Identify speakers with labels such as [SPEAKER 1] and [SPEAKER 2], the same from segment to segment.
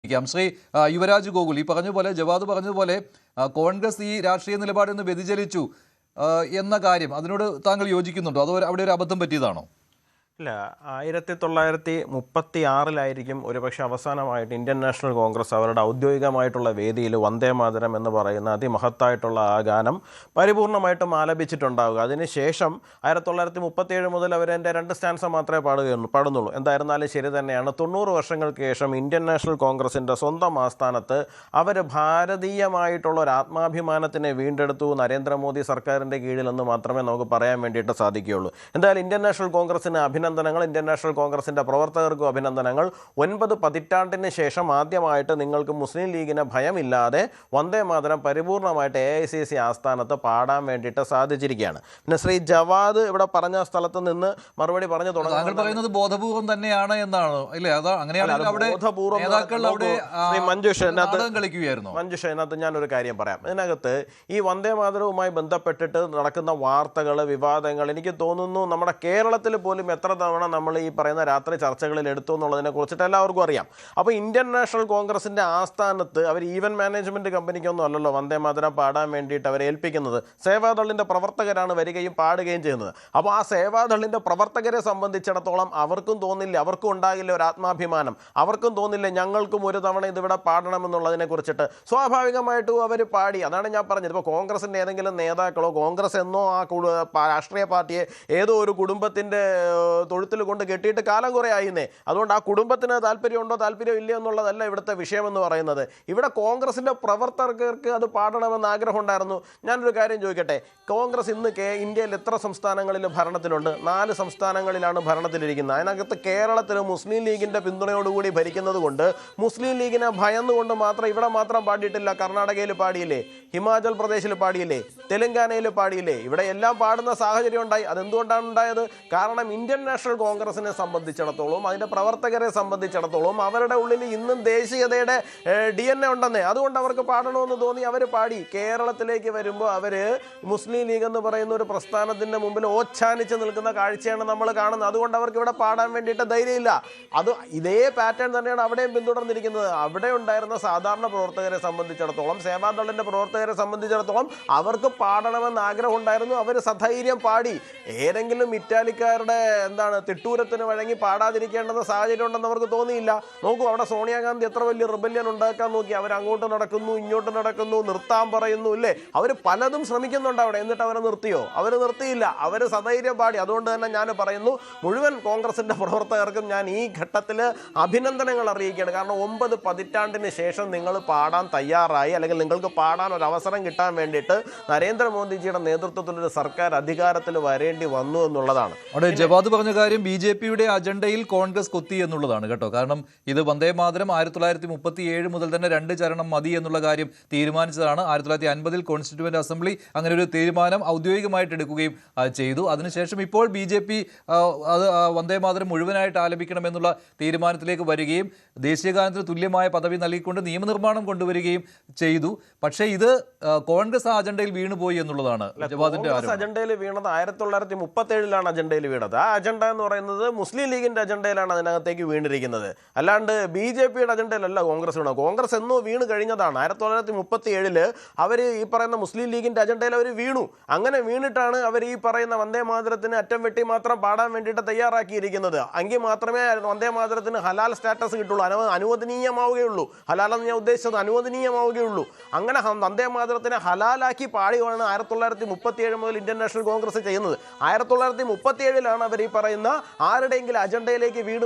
[SPEAKER 1] ശ്രീ യുവരാജ് ഗോകുൽ ഈ പറഞ്ഞതുപോലെ ജവാദ് പറഞ്ഞതുപോലെ കോൺഗ്രസ് ഈ രാഷ്ട്രീയ നിലപാടിൽ നിന്ന് വ്യതിചലിച്ചു എന്ന കാര്യം അതിനോട് താങ്കൾ യോജിക്കുന്നുണ്ടോ അതോ അവിടെ ഒരു അബദ്ധം പറ്റിയതാണോ?
[SPEAKER 2] ഇല്ല, 1936 ഒരുപക്ഷെ അവസാനമായിട്ട് ഇന്ത്യൻ നാഷണൽ കോൺഗ്രസ് അവരുടെ ഔദ്യോഗികമായിട്ടുള്ള വേദിയിൽ വന്ദേ മാതരം എന്ന് പറയുന്ന അതിമഹത്തായിട്ടുള്ള ആ ഗാനം പരിപൂർണമായിട്ടും ആലപിച്ചിട്ടുണ്ടാവുക. അതിനുശേഷം 1937 മുതൽ അവരെൻ്റെ 2 സ്റ്റാൻസ മാത്രമേ പാടുന്നുള്ളൂ. എന്തായിരുന്നാലും ശരി തന്നെയാണ്, 90 വർഷങ്ങൾക്ക് ശേഷം ഇന്ത്യൻ നാഷണൽ കോൺഗ്രസിൻ്റെ സ്വന്തം ആസ്ഥാനത്ത് അവർ ഭാരതീയമായിട്ടുള്ള ഒരു ആത്മാഭിമാനത്തിനെ വീണ്ടെടുത്തു നരേന്ദ്രമോദി സർക്കാരിൻ്റെ കീഴിലെന്ന് മാത്രമേ നമുക്ക് പറയാൻ വേണ്ടിയിട്ട് സാധിക്കുകയുള്ളൂ. എന്തായാലും ഇന്ത്യൻ നാഷണൽ കോൺഗ്രസിന് അഭിനന്ദനങ്ങൾ, ഇന്ത്യൻ നാഷണൽ കോൺഗ്രസിൻ്റെ പ്രവർത്തകർക്കും അഭിനന്ദനങ്ങൾ. 9 പതിറ്റാണ്ടിന് ശേഷം ആദ്യമായിട്ട് നിങ്ങൾക്ക് മുസ്ലിം ലീഗിനെ ഭയമില്ലാതെ വന്ദേ മാതരം പരിപൂർണമായിട്ട് AICC ആസ്ഥാനത്ത് പാടാൻ വേണ്ടിയിട്ട് സാധിച്ചിരിക്കുകയാണ്. പിന്നെ ശ്രീ ജവാദ് ഇവിടെ പറഞ്ഞ സ്ഥലത്ത് നിന്ന് മറുപടി പറഞ്ഞു
[SPEAKER 1] തുടങ്ങുന്നത് ബോധപൂർവം തന്നെയാണ് എന്നാണ് അല്ലേ?
[SPEAKER 2] മഞ്ജുഷ, ഇതിനകത്ത് ഞാനൊരു കാര്യം പറയാം. ഇതിനകത്ത് ഈ വന്ദേ മാതരവുമായി ബന്ധപ്പെട്ടിട്ട് നടക്കുന്ന വാർത്തകൾ, വിവാദങ്ങൾ, എനിക്ക് തോന്നുന്നു നമ്മുടെ കേരളത്തിൽ പോലും എത്ര തവണ നമ്മൾ ഈ പറയുന്ന രാത്രി ചർച്ചകളിൽ എടുത്തു എന്നുള്ളതിനെ കുറിച്ചിട്ട് എല്ലാവർക്കും അറിയാം. അപ്പോൾ ഇന്ത്യൻ നാഷണൽ കോൺഗ്രസിൻ്റെ ആസ്ഥാനത്ത് അവർ ഈവൻ മാനേജ്മെൻറ്റ് കമ്പനിക്കൊന്നും അല്ലല്ലോ വന്ദേ മാതരം പാടാൻ വേണ്ടിയിട്ട് അവരെ ഏൽപ്പിക്കുന്നത്. സേവാദളിൻ്റെ പ്രവർത്തകരാണ് വരികയും പാടുകയും ചെയ്യുന്നത്. അപ്പോൾ ആ സേവാദളിൻ്റെ പ്രവർത്തകരെ സംബന്ധിച്ചിടത്തോളം അവർക്കും തോന്നില്ല, അവർക്കും ഉണ്ടാകില്ല ഒരു ആത്മാഭിമാനം, അവർക്കും തോന്നില്ല ഞങ്ങൾക്കും ഒരു തവണ ഇതിവിടെ പാടണമെന്നുള്ളതിനെ കുറിച്ചിട്ട്. സ്വാഭാവികമായിട്ടും അവർ പാടി. അതാണ് ഞാൻ പറഞ്ഞത്. ഇപ്പോൾ കോൺഗ്രസിൻ്റെ ഏതെങ്കിലും നേതാക്കളോ കോൺഗ്രസ് എന്നോ ആ രാഷ്ട്രീയ പാർട്ടിയെ ഏതോ ഒരു കുടുംബത്തിൻ്റെ തൊഴുത്തിൽ കൊണ്ട് കെട്ടിയിട്ട് കാലം കുറേ ആയിന്നേ. അതുകൊണ്ട് ആ കുടുംബത്തിന് താല്പര്യമുണ്ടോ താല്പര്യം ഇല്ലയോ എന്നുള്ളതല്ല ഇവിടുത്തെ വിഷയമെന്ന് പറയുന്നത്. ഇവിടെ കോൺഗ്രസിൻ്റെ പ്രവർത്തകർക്ക് അത് പാടണമെന്ന് ആഗ്രഹം ഉണ്ടായിരുന്നു. ഞാനൊരു കാര്യം ചോദിക്കട്ടെ, കോൺഗ്രസ് ഇന്ന് ഇന്ത്യയിൽ എത്ര സംസ്ഥാനങ്ങളിൽ ഭരണത്തിലുണ്ട്? 4 സംസ്ഥാനങ്ങളിലാണ് ഭരണത്തിലിരിക്കുന്നത്. അതിനകത്ത് കേരളത്തിൽ മുസ്ലിം ലീഗിൻ്റെ പിന്തുണയോടുകൂടി ഭരിക്കുന്നത് കൊണ്ട് മുസ്ലിം ലീഗിനെ ഭയന്നുകൊണ്ട് മാത്രം ഇവിടെ മാത്രം പാടിയിട്ടില്ല. കർണാടകയിൽ പാടിയില്ലേ, ഹിമാചൽ പ്രദേശിൽ പാടിയില്ലേ, തെലങ്കാനയിൽ പാടിയില്ലേ? ഇവിടെ എല്ലാം പാടുന്ന സാഹചര്യം ഉണ്ടായി. അതെന്തുകൊണ്ടാണ് ഉണ്ടായത്? കാരണം ഇന്ത്യൻ നാഷണൽ കോൺഗ്രസിനെ സംബന്ധിച്ചിടത്തോളം, അതിൻ്റെ പ്രവർത്തകരെ സംബന്ധിച്ചിടത്തോളം അവരുടെ ഉള്ളിൽ ഇന്നും ദേശീയതയുടെ DNA ഉണ്ടെന്നേ. അതുകൊണ്ട് അവർക്ക് പാടണമെന്ന് തോന്നി അവർ പാടി. കേരളത്തിലേക്ക് വരുമ്പോൾ അവർ മുസ്ലിം ലീഗ് എന്ന് പറയുന്ന ഒരു പ്രസ്ഥാനത്തിൻ്റെ മുമ്പിൽ ഓച്ഛാനിച്ച് നിൽക്കുന്ന കാഴ്ചയാണ് നമ്മൾ കാണുന്നത്. അതുകൊണ്ട് അവർക്ക് ഇവിടെ പാടാൻ വേണ്ടിയിട്ട് ധൈര്യമില്ല. ഇതേ പാറ്റേൺ തന്നെയാണ് അവിടെയും പിന്തുടർന്നിരിക്കുന്നത്. അവിടെ ഉണ്ടായിരുന്ന സാധാരണ പ്രവർത്തകരെ സംബന്ധിച്ചിടത്തോളം, സേവാദളിൻ്റെ പ്രവർത്തകരെ സംബന്ധിച്ചിടത്തോളം അവർക്ക് പാടണമെന്ന് ആഗ്രഹം ഉണ്ടായിരുന്നു. അവർ സധൈര്യം പാടി. ഏതെങ്കിലും ഇറ്റാലിക്കാരുടെ തിട്ടൂരത്തിന് വഴങ്ങി പാടാതിരിക്കേണ്ടെന്ന സാഹചര്യം ഉണ്ടെന്ന് അവർക്ക് തോന്നിയില്ല. നോക്കൂ, അവിടെ സോണിയാഗാന്ധി എത്ര വലിയ റിബല്യൻ ഉണ്ടാക്കാൻ നോക്കി. അവർ അങ്ങോട്ട് നടക്കുന്നു, ഇങ്ങോട്ട് നടക്കുന്നു, നിർത്താൻ പറയുന്നു ഇല്ലേ? അവർ പലതും ശ്രമിക്കുന്നുണ്ട് അവിടെ. എന്നിട്ട് അവരെ നിർത്തിയോ? അവർ നിർത്തിയില്ല. അവർ സധൈര്യം പാടി. അതുകൊണ്ട് തന്നെ ഞാൻ പറയുന്നു, മുഴുവൻ കോൺഗ്രസിൻ്റെ പ്രവർത്തകർക്കും ഞാൻ ഈ ഘട്ടത്തിൽ അഭിനന്ദനങ്ങൾ അറിയിക്കുകയാണ്. കാരണം 9 പതിറ്റാണ്ടിന് ശേഷം നിങ്ങൾ പാടാൻ തയ്യാറായി, അല്ലെങ്കിൽ നിങ്ങൾക്ക് പാടാൻ ഒരു അവസരം കിട്ടാൻ വേണ്ടിയിട്ട് നരേന്ദ്രമോദിജിയുടെ നേതൃത്വത്തിലൊരു സർക്കാർ അധികാരത്തിൽ വരേണ്ടി വന്നു എന്നുള്ളതാണ്.
[SPEAKER 1] അവിടെ ജവാദ് പറഞ്ഞ കാര്യം BJPയുടെ അജണ്ടയിൽ കോൺഗ്രസ് കൊത്തി എന്നുള്ളതാണ് കേട്ടോ. കാരണം ഇത് വന്ദേ മാതരം 1937 മുതൽ തന്നെ 2 ചരണം മതി എന്നുള്ള കാര്യം തീരുമാനിച്ചതാണ്. 1950 കോൺസ്റ്റിറ്റ്യൂവന്റ് അസംബ്ലി അങ്ങനെ ഒരു തീരുമാനം ഔദ്യോഗികമായിട്ട് എടുക്കുകയും ചെയ്തു. അതിനുശേഷം ഇപ്പോൾ BJP അത് വന്ദേ മാതരം മുഴുവനായിട്ട് ആലപിക്കണം എന്നുള്ള തീരുമാനത്തിലേക്ക് വരികയും ദേശീയഗാനത്തിന് തുല്യമായ പദവി നൽകിക്കൊണ്ട് നിയമനിർമ്മാണം കൊണ്ടുവരികയും ചെയ്തു. പക്ഷേ ഇത് കോൺഗ്രസ് ആ അജണ്ടയിൽ വീണുപോയി എന്നുള്ളതാണ് ജവാദിന്റെ
[SPEAKER 2] അജണ്ടയിൽ വീണത്. 1937 അജണ്ടയിൽ വീണത്. ആ അജണ്ട എന്ന് പറയുന്നത് മുസ്ലിം ലീഗിന്റെ അജണ്ടയിലാണ് അതിനകത്തേക്ക് വീണിരിക്കുന്നത്. അല്ലാണ്ട് BJPയുടെ അജണ്ടയിലല്ല കോൺഗ്രസ് വീണത്. കോൺഗ്രസ് എന്നോ വീണ് കഴിഞ്ഞതാണ്. 1937 അവർ ഈ പറയുന്ന മുസ്ലിം ലീഗിന്റെ അജണ്ടയിൽ അവർ വീണു. അങ്ങനെ വീണിട്ടാണ് അവർ ഈ പറയുന്ന വന്ദേ മാതരത്തിന് അറ്റം വെട്ടി മാത്രം പാടാൻ വേണ്ടിയിട്ട് തയ്യാറാക്കിയിരിക്കുന്നത്. എങ്കിൽ മാത്രമേ വന്ദേ മാതരത്തിന് ഹലാൽ സ്റ്റാറ്റസ് കിട്ടുള്ളൂ, അനുവദനീയമാവുകയുള്ളൂ. ഹലാലെന്ന് ഞാൻ ഉദ്ദേശിച്ചത് അനുവദനീയമാവുകയുള്ളൂ. അങ്ങനെ വന്ദേ മാതരത്തിനെ ഹലാലാക്കി പാടിയാണ് 1937 മുതൽ ഇന്ത്യൻ നാഷണൽ കോൺഗ്രസ് ചെയ്യുന്നത്. 1937 അവർ ഈ പറയുന്ന ആരുടെയെങ്കിലും അജണ്ടയിലേക്ക് വീണു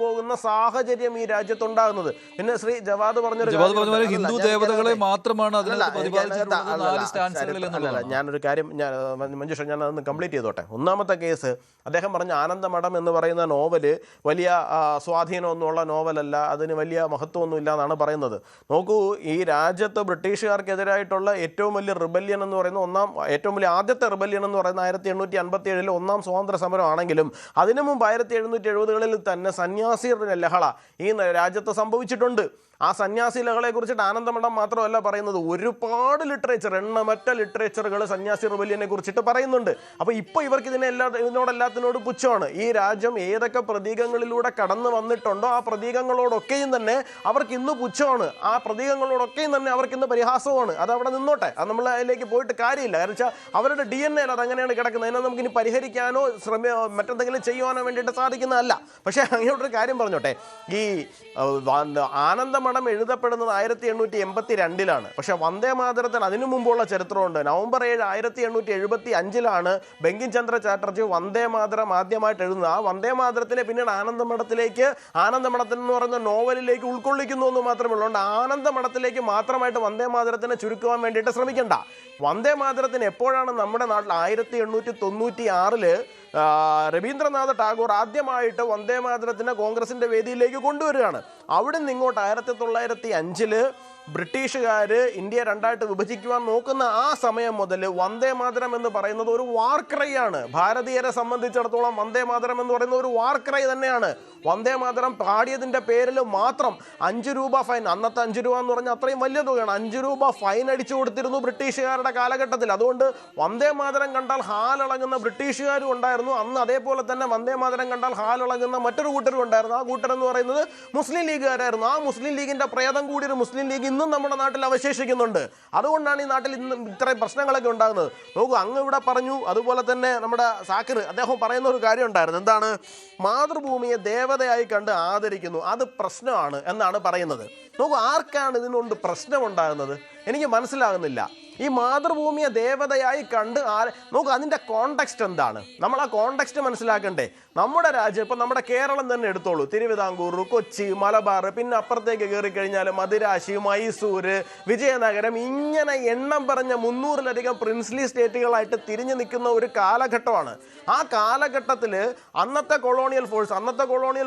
[SPEAKER 2] പോകുന്ന സാഹചര്യം ഈ രാജ്യത്തുണ്ടാകുന്നത്. പിന്നെ ശ്രീ ജവാദ് പറഞ്ഞൊരു
[SPEAKER 1] ഹിന്ദു ദേവതകളെ മാത്രമാണ്.
[SPEAKER 2] ഞാനൊരു കാര്യം മഞ്ജുഷ, ഞാൻ അതൊന്ന് കംപ്ലീറ്റ് ചെയ്തോട്ടെ. ഒന്നാമത്തെ കേസ്, അദ്ദേഹം പറഞ്ഞ ആനന്ദമഠം എന്ന് പറയുന്ന നോവല് വലിയ സ്വാധീനമൊന്നുമുള്ള നോവലല്ല, അതിന് വലിയ മഹത്വമൊന്നും ഇല്ല എന്നാണ് പറയുന്നത്. നോക്കൂ, ഈ രാജ്യത്ത് ബ്രിട്ടീഷുകാർക്കെതിരായിട്ടുള്ള ഏറ്റവും വലിയ റിബല്യൻ എന്ന് പറയുന്ന ഏറ്റവും വലിയ ആദ്യത്തെ റിബല്യൻ എന്ന് പറയുന്ന 1857 ഒന്നാം സ്വാതന്ത്ര്യ സമരം ആണെങ്കിൽ ഉണ്ടെങ്കിലും അതിനു മുമ്പ് 1770-കളിൽ തന്നെ സന്യാസിയുടെ ലഹള ഈ രാജ്യത്ത് സംഭവിച്ചിട്ടുണ്ട്. ആ സന്യാസി ലഹളയെ കുറിച്ചിട്ട് ആനന്ദമഠം മാത്രമല്ല പറയുന്നത്, ഒരുപാട് ലിറ്ററേച്ചർ, എണ്ണമറ്റ ലിറ്ററേച്ചറുകൾ സന്യാസി റിബല്യനെ കുറിച്ചിട്ട് പറയുന്നുണ്ട്. അപ്പോൾ ഇപ്പോൾ ഇവർക്ക് ഇതിനോടെല്ലാത്തിനോട് പുച്ഛമാണ്. ഈ രാജ്യം ഏതൊക്കെ പ്രതീകങ്ങളിലൂടെ കടന്നു വന്നിട്ടുണ്ടോ ആ പ്രതീകങ്ങളോടൊക്കെയും തന്നെ അവർക്ക് ഇന്ന് പുച്ഛമാണ്, ആ പ്രതീകങ്ങളോടൊക്കെയും തന്നെ അവർക്ക് ഇന്ന് പരിഹാസമാണ്. അത് അവിടെ നിന്നോട്ടെ, അത് നമ്മൾ അതിലേക്ക് പോയിട്ട് കാര്യമില്ല. കാരണം വെച്ചാൽ അവരുടെ DNA അത് അങ്ങനെയാണ് കിടക്കുന്നത്. അതിനെ നമുക്കിനി പരിഹരിക്കാനോ മറ്റെന്തെങ്കിലും ചെയ്യുവാനോ വേണ്ടിയിട്ട് സാധിക്കുന്നതല്ല. പക്ഷേ അങ്ങനെയൊരു കാര്യം പറഞ്ഞോട്ടെ, ഈ ആനന്ദമഠം എഴുതപ്പെടുന്നത് 1882-ലാണ്. പക്ഷെ വന്ദേ മാതരത്തിന് അതിനു മുമ്പുള്ള ചരിത്രമുണ്ട്. നവംബർ 7, 1875-ലാണ് ബങ്കിം ചന്ദ്ര ചാറ്റർജി വന്ദേ മാതരം ആദ്യമായിട്ട് എഴുതുന്നത്. ആ വന്ദേ മാതരത്തിനെ പിന്നീട് ആനന്ദമഠത്തിൽ എന്ന് പറയുന്ന നോവലിലേക്ക് ഉൾക്കൊള്ളിക്കുന്നു എന്ന് മാത്രമേ ഉള്ളൂ. ആനന്ദമഠത്തിലേക്ക് മാത്രമായിട്ട് വന്ദേ മാതരത്തിനെ ചുരുക്കുവാൻ വേണ്ടിയിട്ട് ശ്രമിക്കണ്ട. വന്ദേ മാതരത്തിന് എപ്പോഴാണ് നമ്മുടെ നാട്ടിൽ 1896 രവീന്ദ്രനാഥ ടാഗോർ ആദ്യമായിട്ട് വന്ദേ മാതരത്തിനെ കോൺഗ്രസിന്റെ വേദിയിലേക്ക് കൊണ്ടുവരികയാണ്. അവിടെ നിന്ന് ഇങ്ങോട്ട് 1905 ബ്രിട്ടീഷുകാർ ഇന്ത്യ രണ്ടായിട്ട് വിഭജിക്കുവാൻ നോക്കുന്ന ആ സമയം മുതൽ വന്ദേ മാതരം എന്ന് പറയുന്നത് ഒരു വാർ ക്രൈ ആണ്. ഭാരതീയരെ സംബന്ധിച്ചിടത്തോളം വന്ദേ മാതരം എന്ന് പറയുന്നത് ഒരു വാർ ക്രൈ തന്നെയാണ്. വന്ദേ മാതരം പാടിയതിൻ്റെ പേരിൽ മാത്രം 5 രൂപ ഫൈൻ, അന്നത്തെ 5 രൂപ എന്ന് പറഞ്ഞാൽ അത്രയും വലിയ തുകയാണ്, 5 രൂപ ഫൈൻ അടിച്ചു കൊടുത്തിരുന്നു ബ്രിട്ടീഷുകാരുടെ കാലഘട്ടത്തിൽ. അതുകൊണ്ട് വന്ദേ മാതരം കണ്ടാൽ ഹാലിളകുന്ന ബ്രിട്ടീഷുകാരും ഉണ്ടായിരുന്നു അന്ന്. അതേപോലെ തന്നെ വന്ദേ മാതരം കണ്ടാൽ ഹാലിളകുന്ന മറ്റൊരു കൂട്ടരും ഉണ്ടായിരുന്നു. ആ കൂട്ടരെന്ന് പറയുന്നത് മുസ്ലിം ലീഗുകാരായിരുന്നു. ആ മുസ്ലിം ലീഗിന്റെ പ്രേതം കൂടി ഒരു മുസ്ലിം ലീഗ് ഇന്നും നമ്മുടെ നാട്ടിൽ അവശേഷിക്കുന്നുണ്ട്. അതുകൊണ്ടാണ് ഈ നാട്ടിൽ ഇന്ന് ഇത്രയും പ്രശ്നങ്ങളൊക്കെ ഉണ്ടാകുന്നത്. നോക്കൂ, അങ്ങ് ഇവിടെ പറഞ്ഞു, അതുപോലെ തന്നെ നമ്മുടെ സാക്കിർ അദ്ദേഹം പറയുന്ന ഒരു കാര്യം ഉണ്ടായിരുന്നു. എന്താണ്? മാതൃഭൂമിയെ ദേവതയായി കണ്ട് ആദരിക്കുന്നു, അത് പ്രശ്നമാണ് എന്നാണ് പറയുന്നത്. നോക്കൂ, ആർക്കാണ് ഇതിനുകൊണ്ട് പ്രശ്നമുണ്ടാകുന്നത്? എനിക്ക് മനസ്സിലാകുന്നില്ല. ഈ മാതൃഭൂമിയെ ദേവതയായി കണ്ട് നോക്കൂ, അതിൻ്റെ കോണ്ടെക്സ്റ്റ് എന്താണ്? നമ്മൾ ആ കോണ്ടെക്സ്റ്റ് മനസ്സിലാക്കണ്ടേ. നമ്മുടെ രാജ്യം, ഇപ്പം നമ്മുടെ കേരളം തന്നെ എടുത്തോളൂ, തിരുവിതാംകൂർ, കൊച്ചി, മലബാർ, പിന്നെ അപ്പുറത്തേക്ക് കയറി കഴിഞ്ഞാൽ മദിരാശി, മൈസൂർ, വിജയനഗരം, ഇങ്ങനെ എണ്ണം പറഞ്ഞ 300-ലധികം പ്രിൻസ്ലി സ്റ്റേറ്റുകളായിട്ട് തിരിഞ്ഞു നിൽക്കുന്ന ഒരു കാലഘട്ടമാണ്. ആ കാലഘട്ടത്തിൽ അന്നത്തെ കൊളോണിയൽ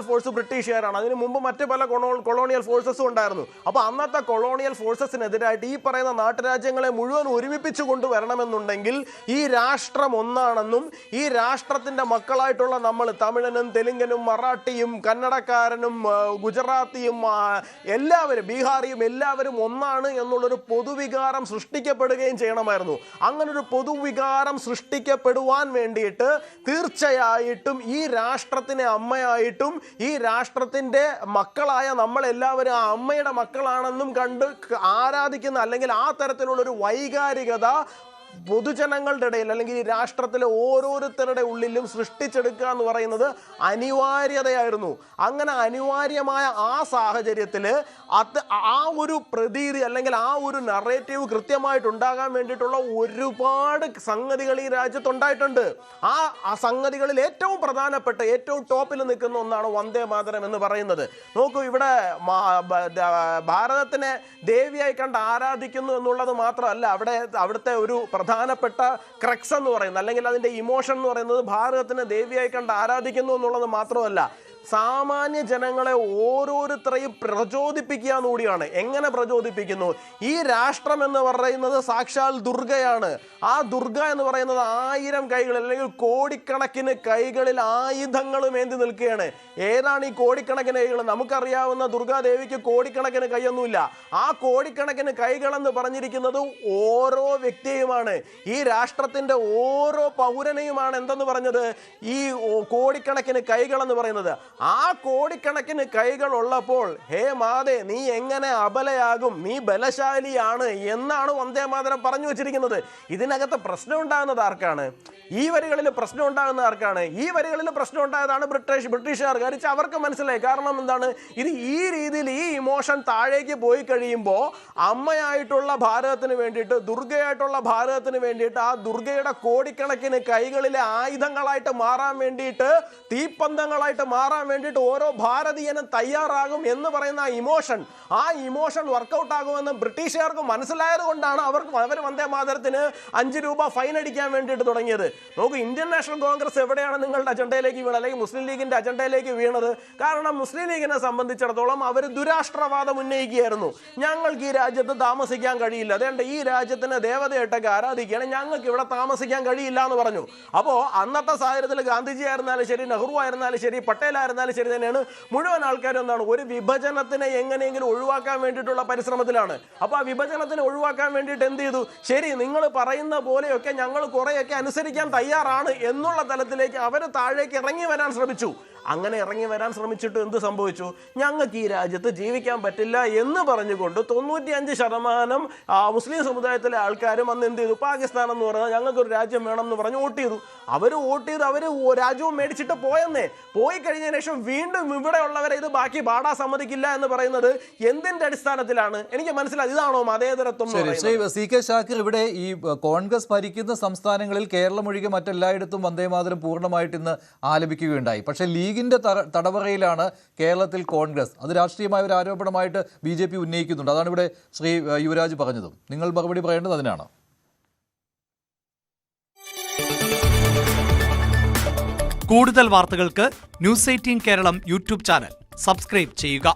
[SPEAKER 2] ഫോഴ്സ് ബ്രിട്ടീഷുകാരാണ്. അതിന് മുമ്പ് മറ്റ് പല കൊളോണിയൽ ഫോഴ്സസും ഉണ്ടായിരുന്നു. അപ്പോൾ അന്നത്തെ കൊളോണിയൽ ഫോഴ്സസിനെതിരായിട്ട് ഈ പറയുന്ന നാട്ടുരാജ്യങ്ങളെ മുഴുവൻ ഒരുമിപ്പിച്ചു കൊണ്ടുവരണമെന്നുണ്ടെങ്കിൽ ഈ രാഷ്ട്രം ഒന്നാണെന്നും ഈ രാഷ്ട്രത്തിന്റെ മക്കളായിട്ടുള്ള നമ്മൾ തമിഴനും തെലുങ്കനും മറാഠിയും കന്നഡക്കാരനും ഗുജറാത്തിയും എല്ലാവരും, ബീഹാറിയും എല്ലാവരും ഒന്നാണ് എന്നുള്ളൊരു പൊതുവികാരം സൃഷ്ടിക്കപ്പെടുകയും ചെയ്യണമായിരുന്നു. അങ്ങനൊരു പൊതുവികാരം സൃഷ്ടിക്കപ്പെടുവാൻ വേണ്ടിയിട്ട് തീർച്ചയായിട്ടും ഈ രാഷ്ട്രത്തിനെ അമ്മയായിട്ടും ഈ രാഷ്ട്രത്തിന്റെ മക്കളായ നമ്മളെല്ലാവരും ആ അമ്മയുടെ മക്കളാണെന്നും കണ്ട് ആരാധിക്കുന്ന, അല്ലെങ്കിൽ ആ തരത്തിലുള്ളൊരു വൈകാരികത പൊതുജനങ്ങളുടെ ഇടയിൽ അല്ലെങ്കിൽ ഈ രാഷ്ട്രത്തിലെ ഓരോരുത്തരുടെ ഉള്ളിലും സൃഷ്ടിച്ചെടുക്കുക എന്ന് പറയുന്നത് അനിവാര്യതയായിരുന്നു. അങ്ങനെ അനിവാര്യമായ ആ സാഹചര്യത്തിൽ ആ ഒരു പ്രതീതി അല്ലെങ്കിൽ ആ ഒരു നറേറ്റീവ് കൃത്യമായിട്ട് ഉണ്ടാകാൻ വേണ്ടിയിട്ടുള്ള ഒരുപാട് സംഗതികൾ ഈ രാജ്യത്തുണ്ടായിട്ടുണ്ട്. ആ സംഗതികളിൽ ഏറ്റവും പ്രധാനപ്പെട്ട, ഏറ്റവും ടോപ്പിൽ നിൽക്കുന്ന ഒന്നാണ് വന്ദേ മാതരം എന്ന് പറയുന്നത്. നോക്കൂ, ഇവിടെ ഭാരതത്തിനെ ദേവിയായി കണ്ട് ആരാധിക്കുന്നു എന്നുള്ളത് മാത്രമല്ല, അവിടുത്തെ ഒരു പ്രധാനപ്പെട്ട ക്രക്സ് എന്ന് പറയുന്നത്, അല്ലെങ്കിൽ അതിൻ്റെ ഇമോഷൻ എന്ന് പറയുന്നത് ഭാരതത്തിനെ ദേവിയായി കണ്ട് ആരാധിക്കുന്നു എന്നുള്ളത് മാത്രമല്ല, സാമാന്യ ജനങ്ങളെ ഓരോരുത്തരെയും പ്രചോദിപ്പിക്കുക കൂടിയാണ്. എങ്ങനെ പ്രചോദിപ്പിക്കുന്നു? ഈ രാഷ്ട്രം എന്ന് പറയുന്നത് സാക്ഷാൽ ദുർഗയാണ്. ആ ദുർഗ എന്ന് പറയുന്നത് 1000 കൈകൾ അല്ലെങ്കിൽ കോടിക്കണക്കിന് കൈകളിൽ ആയുധങ്ങളും ഏന്തി നിൽക്കുകയാണ്. ഏതാണ് ഈ കോടിക്കണക്കിന് കൈകൾ? നമുക്കറിയാവുന്ന ദുർഗാദേവിക്ക് കോടിക്കണക്കിന് കൈയൊന്നുമില്ല. ആ കോടിക്കണക്കിന് കൈകളെന്ന് പറഞ്ഞിരിക്കുന്നത് ഓരോ വ്യക്തിയുമാണ്, ഈ രാഷ്ട്രത്തിന്റെ ഓരോ പൗരനെയുമാണ് എന്തെന്ന് പറഞ്ഞത്, ഈ കോടിക്കണക്കിന് കൈകളെന്ന് പറയുന്നത്. ആ കോടിക്കണക്കിന് കൈകൾ ഉള്ളപ്പോൾ ഹേ മാതേ നീ എങ്ങനെ അബലയാകും, നീ ബലശാലിയാണ് എന്നാണ് വന്ദേ മാതരം പറഞ്ഞു വെച്ചിരിക്കുന്നത്. ഇതിനകത്ത് പ്രശ്നം ഉണ്ടാകുന്നത് ആർക്കാണ്? ഈ വരികളിൽ പ്രശ്നം ഉണ്ടാകുന്ന ആർക്കാണ്? ഈ വരികളിൽ പ്രശ്നം ഉണ്ടായതാണ് ബ്രിട്ടീഷുകാർ. കാരണം അവർക്ക് മനസ്സിലായി. കാരണം എന്താണ്? ഇത് ഈ രീതിയിൽ ഈ ഇമോഷൻ താഴേക്ക് പോയി കഴിയുമ്പോൾ അമ്മയായിട്ടുള്ള ഭാരതത്തിന് വേണ്ടിയിട്ട്, ദുർഗയായിട്ടുള്ള ഭാരതത്തിന് വേണ്ടിയിട്ട്, ആ ദുർഗയുടെ കോടിക്കണക്കിന് കൈകളിലെ ആയുധങ്ങളായിട്ട് മാറാൻ വേണ്ടിയിട്ട്, തീപ്പന്തങ്ങളായിട്ട് മാറാൻ വേണ്ടിയിട്ട് ഓരോ ഭാരതീയനും തയ്യാറാകും എന്ന് പറയുന്ന ആ ഇമോഷൻ വർക്കൗട്ട് ആകുമെന്ന് ബ്രിട്ടീഷുകാർക്ക് മനസ്സിലായത് കൊണ്ടാണ് അവർ വന്ദേ മാതരത്തിന് 5 രൂപ ഫൈൻ അടിക്കാൻ വേണ്ടിയിട്ട് തുടങ്ങിയത്. നോക്കൂ, ഇന്ത്യൻ നാഷണൽ കോൺഗ്രസ് എവിടെയാണ് നിങ്ങളുടെ അജണ്ടയിലേക്ക് വീണത്, അല്ലെങ്കിൽ മുസ്ലിം ലീഗിന്റെ അജണ്ടയിലേക്ക് വീണത്? കാരണം മുസ്ലിം ലീഗിനെ സംബന്ധിച്ചിടത്തോളം അവർ ദുരാഷ്ട്രവാദം ഉന്നയിക്കുകയായിരുന്നു. ഞങ്ങൾക്ക് ഈ രാജ്യത്ത് താമസിക്കാൻ കഴിയില്ല, അതുകൊണ്ട് ഈ രാജ്യത്തിന് ദേവതയായിട്ടൊക്കെ ആരാധിക്കുകയാണ്, ഞങ്ങൾക്ക് ഇവിടെ താമസിക്കാൻ കഴിയില്ല എന്ന് പറഞ്ഞു. അപ്പോൾ അന്നത്തെ സാഹചര്യത്തിൽ ഗാന്ധിജി ആയിരുന്നാലും ശരി, നെഹ്റു ആയിരുന്നാലും ശരി, പട്ടേൽ ആയിരുന്നാലും ശരി തന്നെയാണ് മുഴുവൻ ആൾക്കാരും എന്താണ് ഒരു വിഭജനത്തിനെ എങ്ങനെയെങ്കിലും ഒഴിവാക്കാൻ വേണ്ടിയിട്ടുള്ള പരിശ്രമത്തിലാണ്. അപ്പോൾ ആ വിഭജനത്തിനെ ഒഴിവാക്കാൻ വേണ്ടിയിട്ട് എന്ത് ചെയ്തു? ശരി, നിങ്ങൾ പറയുന്ന പോലെയൊക്കെ ഞങ്ങൾ കുറേയൊക്കെ അനുസരിക്കാൻ തയ്യാറാണ് എന്നുള്ള തലത്തിലേക്ക് അവർ താഴേക്ക് ഇറങ്ങി വരാൻ ശ്രമിച്ചു. അങ്ങനെ ഇറങ്ങി വരാൻ ശ്രമിച്ചിട്ട് എന്ത് സംഭവിച്ചു? ഞങ്ങൾക്ക് ഈ രാജ്യത്ത് ജീവിക്കാൻ പറ്റില്ല എന്ന് പറഞ്ഞുകൊണ്ട് 95% മുസ്ലിം സമുദായത്തിലെ ആൾക്കാരും അന്ന് എന്ത് ചെയ്തു? പാകിസ്ഥാൻ എന്ന് പറഞ്ഞാൽ ഞങ്ങൾക്കൊരു രാജ്യം വേണം എന്ന് പറഞ്ഞ് വോട്ട് ചെയ്തു. അവർ രാജ്യവും മേടിച്ചിട്ട് പോയി കഴിഞ്ഞതിന് ശേഷം വീണ്ടും ഇവിടെയുള്ളവരെ ഇത് ബാക്കി പാടാ സമ്മതിക്കില്ല എന്ന് പറയുന്നത് എന്തിന്റെ അടിസ്ഥാനത്തിലാണ്? എനിക്ക് മനസ്സിലായി. ഇതാണോ മതേതരത്വം?
[SPEAKER 1] സി കെ ഷാക്കിർ, ഇവിടെ ഈ കോൺഗ്രസ് ഭരിക്കുന്ന സംസ്ഥാനങ്ങളിൽ കേരളം ഒഴികെ മറ്റെല്ലായിടത്തും വന്ദേമാതരം പൂർണ്ണമായിട്ട് ഇന്ന് ആലപിക്കുകയുണ്ടായി. പക്ഷേ ലീഗിന്റെ തടവറയിലാണ് കേരളത്തിൽ കോൺഗ്രസ്. അത് രാഷ്ട്രീയമായ ഒരു ആരോപണമായിട്ട് BJP ഉന്നയിക്കുന്നുണ്ട്. അതാണ് ഇവിടെ ശ്രീ യുവരാജ് പറഞ്ഞതും. നിങ്ങൾ മറുപടി പറയേണ്ടത് അതിനാണ്.
[SPEAKER 3] കൂടുതൽ വാർത്തകൾക്ക് News 18 Keralam YouTube channel subscribe ചെയ്യുക.